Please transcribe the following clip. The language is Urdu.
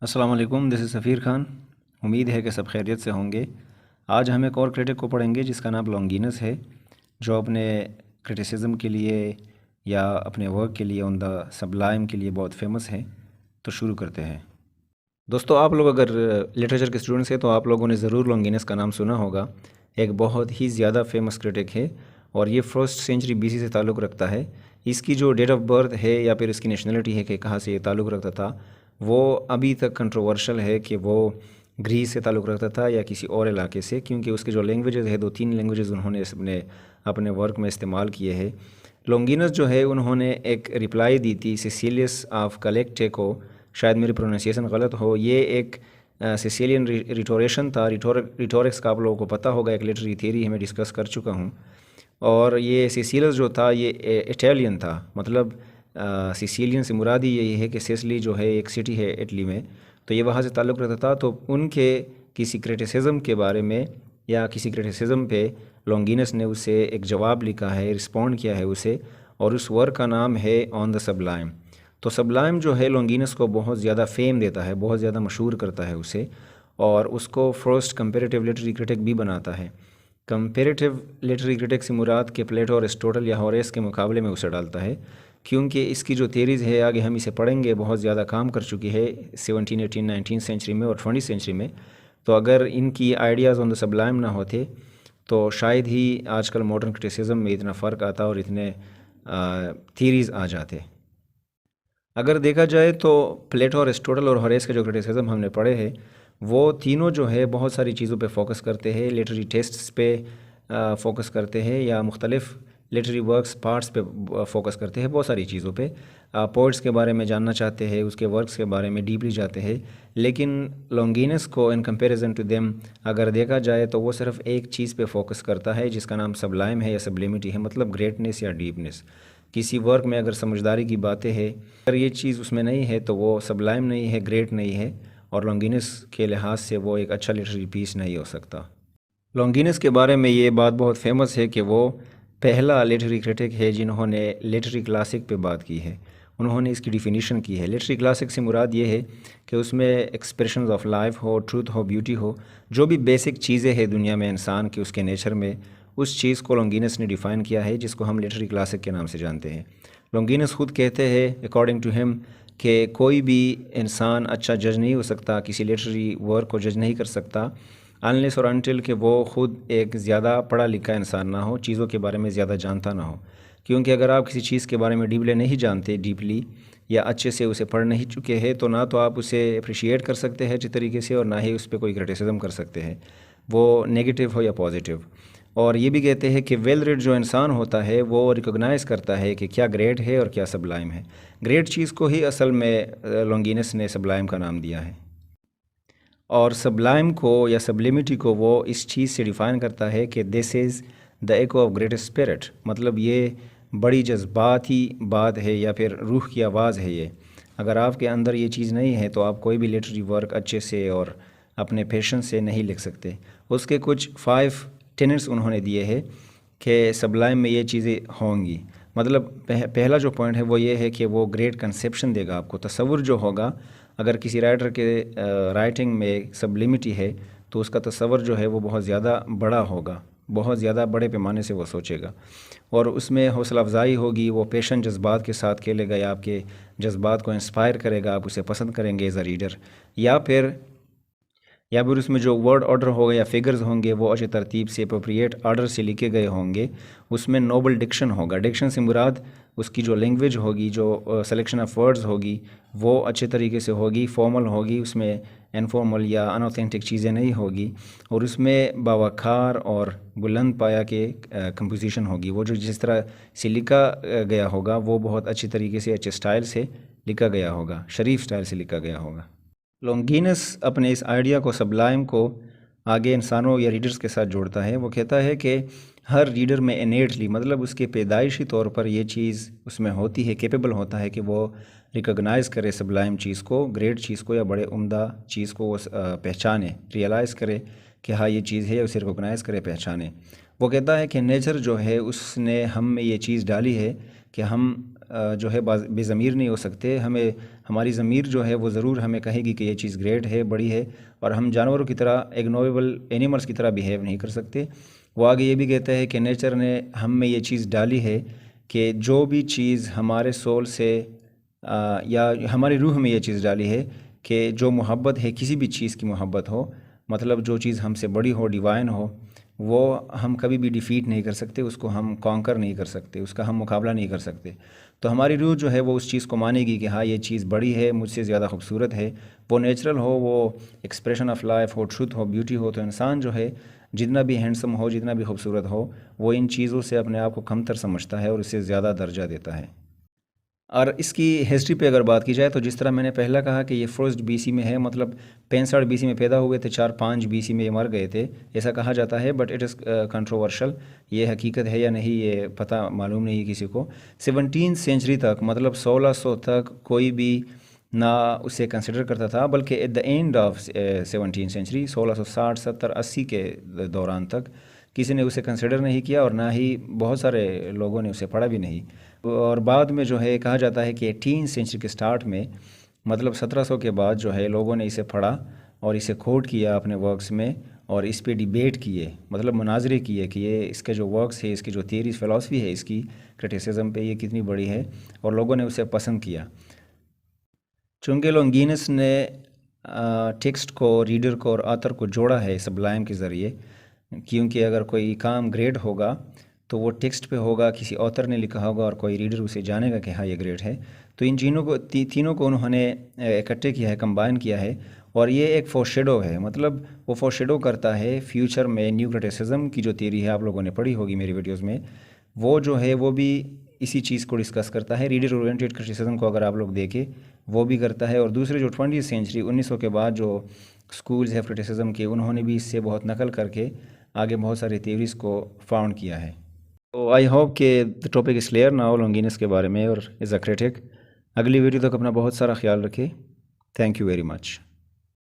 السلام علیکم، دس از سفیر خان۔ امید ہے کہ سب خیریت سے ہوں گے۔ آج ہم ایک اور کرٹک کو پڑھیں گے جس کا نام لانگینس ہے، جو اپنے کرٹیسزم کے لیے یا اپنے ورک کے لیے آن دا سبلائم کے لیے بہت فیمس ہے۔ تو شروع کرتے ہیں۔ دوستو، آپ لوگ اگر لٹریچر کے اسٹوڈنٹس ہیں تو آپ لوگوں نے ضرور لانگینس کا نام سنا ہوگا۔ ایک بہت ہی زیادہ فیمس کرٹک ہے اور یہ 1st سینچری BC سے تعلق رکھتا ہے۔ اس کی جو ڈیٹ آف برتھ ہے یا پھر اس کی نیشنلٹی ہے کہ کہاں سے یہ تعلق رکھتا تھا، وہ ابھی تک کنٹروورشل ہے کہ وہ گریس سے تعلق رکھتا تھا یا کسی اور علاقے سے، کیونکہ اس کے جو لینگویجز ہے 2-3 لینگویجز انہوں نے اپنے ورک میں استعمال کیے ہیں۔ لانگینس جو ہے انہوں نے ایک رپلائی دی تھی سیسیلیس آف کلیکٹے کو، شاید میری پروننسیشن غلط ہو۔ یہ ایک سیسیلین ریٹوریشن تھا۔ ریٹورکس کا آپ لوگوں کو پتہ ہوگا، ایک لٹری تھیوری میں ڈسکس کر چکا ہوں۔ اور یہ سیسیلس جو تھا یہ اٹیلین تھا، مطلب سیسیلین سے مرادی یہی ہے کہ سیسلی جو ہے ایک سٹی ہے اٹلی میں، تو یہ وہاں سے تعلق رکھتا تھا۔ تو ان کے کسی کرٹیسزم کے بارے میں یا کسی کرٹیسزم پہ لانگینس نے اسے ایک جواب لکھا ہے، رسپونڈ کیا ہے اسے، اور اس ورک کا نام ہے آن دا سبلائم۔ تو سبلائم جو ہے لانگینس کو بہت زیادہ فیم دیتا ہے، بہت زیادہ مشہور کرتا ہے اسے، اور اس کو فرسٹ کمپیریٹیو لٹری کرٹک بھی بناتا ہے۔ کمپیریٹیو لٹری کرٹک سے مراد کہ پلیٹو، ایرسٹوٹل یا ہوریس کے مقابلے میں اسے ڈالتا ہے، کیونکہ اس کی جو تھیریز ہے آگے ہم اسے پڑھیں گے بہت زیادہ کام کر چکی ہے 17، 18، 19 سینچری میں اور 20 سینچری میں۔ تو اگر ان کی آئیڈیاز آن دا سبلائم نہ ہوتے تو شاید ہی آج کل ماڈرن کرٹیسزم میں اتنا فرق آتا اور اتنے تھیریز آ جاتے۔ اگر دیکھا جائے تو پلیٹو، ایرسٹوٹل اور ہوریس کے جو کرٹیسزم ہم نے پڑھے ہیں، وہ تینوں جو ہے بہت ساری چیزوں پہ فوکس کرتے ہیں، لٹری ٹیسٹس پہ فوکس کرتے ہیں یا مختلف لٹری ورکس پارٹس پہ فوکس کرتے ہیں، بہت ساری چیزوں پہ۔ پوئٹس کے بارے میں جاننا چاہتے ہیں، اس کے ورکس کے بارے میں ڈیپلی جاتے ہیں، لیکن لانگینس کو ان کمپیریزن ٹو دیم اگر دیکھا جائے تو وہ صرف ایک چیز پہ فوکس کرتا ہے جس کا نام سبلائم ہے یا سبلیمٹی ہے، مطلب گریٹنس یا ڈیپنس۔ کسی ورک میں اگر سمجھداری کی باتیں ہیں، اگر یہ چیز اس میں نہیں ہے تو وہ سبلائم نہیں ہے، گریٹ نہیں ہے، اور لانگینس کے لحاظ سے وہ ایک اچھا لٹری پیس نہیں ہو سکتا۔ لانگینس کے بارے میں یہ بات بہت فیمس ہے کہ وہ پہلا لٹری کرٹک ہے جنہوں نے لٹری کلاسک پہ بات کی ہے۔ انہوں نے اس کی ڈیفینیشن کی ہے۔ لٹری کلاسک سے مراد یہ ہے کہ اس میں ایکسپریشنز آف لائف ہو، ٹروتھ ہو، بیوٹی ہو، جو بھی بیسک چیزیں ہیں دنیا میں انسان کی، اس کے نیچر میں، اس چیز کو لانگینس نے ڈیفائن کیا ہے، جس کو ہم لٹری کلاسک کے نام سے جانتے ہیں۔ لانگینس خود کہتے ہیں اکارڈنگ ٹو ہم کہ کوئی بھی انسان اچھا جج نہیں ہو سکتا، کسی لٹری ورک کو جج نہیں کر سکتا انلیس اور انٹل کہ وہ خود ایک زیادہ پڑھا لکھا انسان نہ ہو، چیزوں کے بارے میں زیادہ جانتا نہ ہو۔ کیونکہ اگر آپ کسی چیز کے بارے میں ڈیپلی نہیں جانتے یا اچھے سے اسے پڑھ نہیں چکے ہیں، تو نہ تو آپ اسے اپریشیٹ کر سکتے ہیں اچھی طریقے سے، اور نہ ہی اس پہ کوئی کرٹیسزم کر سکتے ہیں، وہ نیگیٹو ہو یا پازیٹیو۔ اور یہ بھی کہتے ہیں کہ ویل ریڈ جو انسان ہوتا ہے وہ ریکوگنائز کرتا ہے کہ کیا گریٹ ہے اور کیا سبلائم ہے۔ گریٹ چیز کو ہی اصل میں لانگینس نے سبلائم کا نام دیا ہے، اور سبلائم کو یا سبلیمٹی کو وہ اس چیز سے ڈیفائن کرتا ہے کہ دس از دا ایکو آف گریٹ اسپرٹ، مطلب یہ بڑی جذباتی بات ہے یا پھر روح کی آواز ہے۔ یہ اگر آپ کے اندر یہ چیز نہیں ہے تو آپ کوئی بھی لٹری ورک اچھے سے اور اپنے پیشن سے نہیں لکھ سکتے۔ اس کے کچھ 5 ٹینٹس انہوں نے دیے ہیں کہ سبلائم میں یہ چیزیں ہوں گی۔ مطلب پہلا جو پوائنٹ ہے وہ یہ ہے کہ وہ گریٹ کنسیپشن دے گا آپ کو، تصور جو ہوگا۔ اگر کسی رائٹر کے رائٹنگ میں سبلیمٹی ہے تو اس کا تصور جو ہے وہ بہت زیادہ بڑا ہوگا، بہت زیادہ بڑے پیمانے سے وہ سوچے گا، اور اس میں حوصلہ افزائی ہوگی، وہ پیشن جذبات کے ساتھ کھیلے گا، یا آپ کے جذبات کو انسپائر کرے گا، آپ اسے پسند کریں گے ایز اے ریڈر، یا پھر اس میں جو ورڈ آرڈر ہوگا یا فگرز ہوں گے وہ اچھی ترتیب سے اپروپریٹ آرڈر سے لکھے گئے ہوں گے۔ اس میں نوبل ڈکشن ہوگا۔ ڈکشن سے مراد اس کی جو لینگویج ہوگی، جو سلیکشن آف ورڈز ہوگی، وہ اچھے طریقے سے ہوگی، فارمل ہوگی، اس میں انفارمل یا انوتھینٹک چیزیں نہیں ہوگی، اور اس میں باوقار اور بلند پایا کے کمپوزیشن ہوگی۔ وہ جو جس طرح سے لکھا گیا ہوگا وہ بہت اچھی طریقے سے، اچھے سٹائل سے لکھا گیا ہوگا، شریف سٹائل سے لکھا گیا ہوگا۔ لانگینس اپنے اس آئیڈیا کو، سبلائم کو، آگے انسانوں یا ریڈرز کے ساتھ جوڑتا ہے۔ وہ کہتا ہے کہ ہر ریڈر میں انیٹلی، مطلب اس کے پیدائشی طور پر یہ چیز اس میں ہوتی ہے، کیپیبل ہوتا ہے کہ وہ ریکگنائز کرے سبلائم چیز کو، گریٹ چیز کو، یا بڑے عمدہ چیز کو وہ پہچانے، ریئلائز کرے کہ ہاں یہ چیز ہے، اسے ریکگنائز کرے، پہچانے۔ وہ کہتا ہے کہ نیچر جو ہے اس نے ہم میں یہ چیز ڈالی ہے کہ ہم جو ہے بے ضمیر نہیں ہو سکتے. ہماری ضمیر جو ہے وہ ضرور ہمیں کہے گی کہ یہ چیز گریٹ ہے, بڑی ہے, اور ہم جانوروں کی طرح اگنوریبل اینیملس کی طرح بیہیو نہیں کر سکتے. وہ آگے یہ بھی کہتا ہے کہ نیچر نے ہم میں یہ چیز ڈالی ہے کہ جو بھی چیز ہمارے سول سے یا ہماری روح میں یہ چیز ڈالی ہے کہ جو محبت ہے, کسی بھی چیز کی محبت ہو, مطلب جو چیز ہم سے بڑی ہو, ڈیوائن ہو, وہ ہم کبھی بھی ڈیفیٹ نہیں کر سکتے, اس کو ہم کانکر نہیں کر سکتے, اس کا ہم مقابلہ نہیں کر سکتے. تو ہماری روح جو ہے وہ اس چیز کو مانے گی کہ ہاں یہ چیز بڑی ہے, مجھ سے زیادہ خوبصورت ہے, وہ نیچرل ہو, وہ ایکسپریشن آف لائف ہو, ٹروتھ ہو, بیوٹی ہو. تو انسان جو ہے جتنا بھی ہینڈسم ہو, جتنا بھی خوبصورت ہو, وہ ان چیزوں سے اپنے آپ کو کمتر سمجھتا ہے اور اسے زیادہ درجہ دیتا ہے. اور اس کی ہسٹری پہ اگر بات کی جائے تو جس طرح میں نے پہلا کہا کہ یہ فرسٹ بی سی میں ہے, مطلب 65 بی سی میں پیدا ہوئے تھے, 4-5 بی سی میں یہ مر گئے تھے, ایسا کہا جاتا ہے. بٹ اٹ از کنٹروورشل, یہ حقیقت ہے یا نہیں یہ پتہ معلوم نہیں کسی کو. 17 سینچری تک, مطلب 1600 تک کوئی بھی نہ اسے کنسیڈر کرتا تھا, بلکہ at the end of 17 century 1660 70 80 کے دوران تک کسی نے اسے کنسیڈر نہیں کیا, اور نہ ہی بہت سارے لوگوں نے اسے پڑھا بھی نہیں. اور بعد میں جو ہے کہا جاتا ہے کہ 18 سینچری کے سٹارٹ میں, مطلب 1700 کے بعد جو ہے لوگوں نے اسے پڑھا اور اسے کوٹ کیا اپنے ورکس میں, اور اس پہ ڈیبیٹ کیے, مطلب مناظرے کیے کہ یہ اس کے جو ورکس ہے, اس کی جو تھیریز, فلسفی ہے اس کی, کرٹیسزم پہ یہ کتنی بڑی ہے, اور لوگوں نے اسے پسند کیا. چونکہ لونگینس نے ٹیکسٹ کو, ریڈر کو اور آتھر کو جوڑا ہے سبلائم کے ذریعے, کیونکہ اگر کوئی کام گریٹ ہوگا تو وہ ٹیکسٹ پہ ہوگا, کسی آتھر نے لکھا ہوگا, اور کوئی ریڈر اسے جانے گا کہ ہاں یہ گریٹ ہے. تو ان تینوں کو انہوں نے اکٹھے کیا ہے, کمبائن کیا ہے, اور یہ ایک فور شیڈو ہے. مطلب وہ فور شیڈو کرتا ہے فیوچر میں نیو کرٹیسزم کی جو تھیوری ہے, آپ لوگوں نے پڑھی ہوگی میری ویڈیوز میں, وہ جو ہے وہ بھی اسی چیز کو ڈسکس کرتا ہے. ریڈر اورینٹیڈ کرٹیسزم کو اگر آپ لوگ دیکھیں وہ بھی کرتا ہے. اور دوسرے جو 20 سینچری 1900 کے بعد جو سکولز ہے کرٹیسزم کے, انہوں نے بھی اس سے بہت نقل کر کے آگے بہت ساری تھیوریز کو فاؤنڈ کیا ہے. تو آئی ہوپ کہ the topic is clear now Longinus کے بارے میں اور از اے کرٹک. اگلی ویڈیو تک اپنا بہت سارا خیال رکھے. Thank you very much.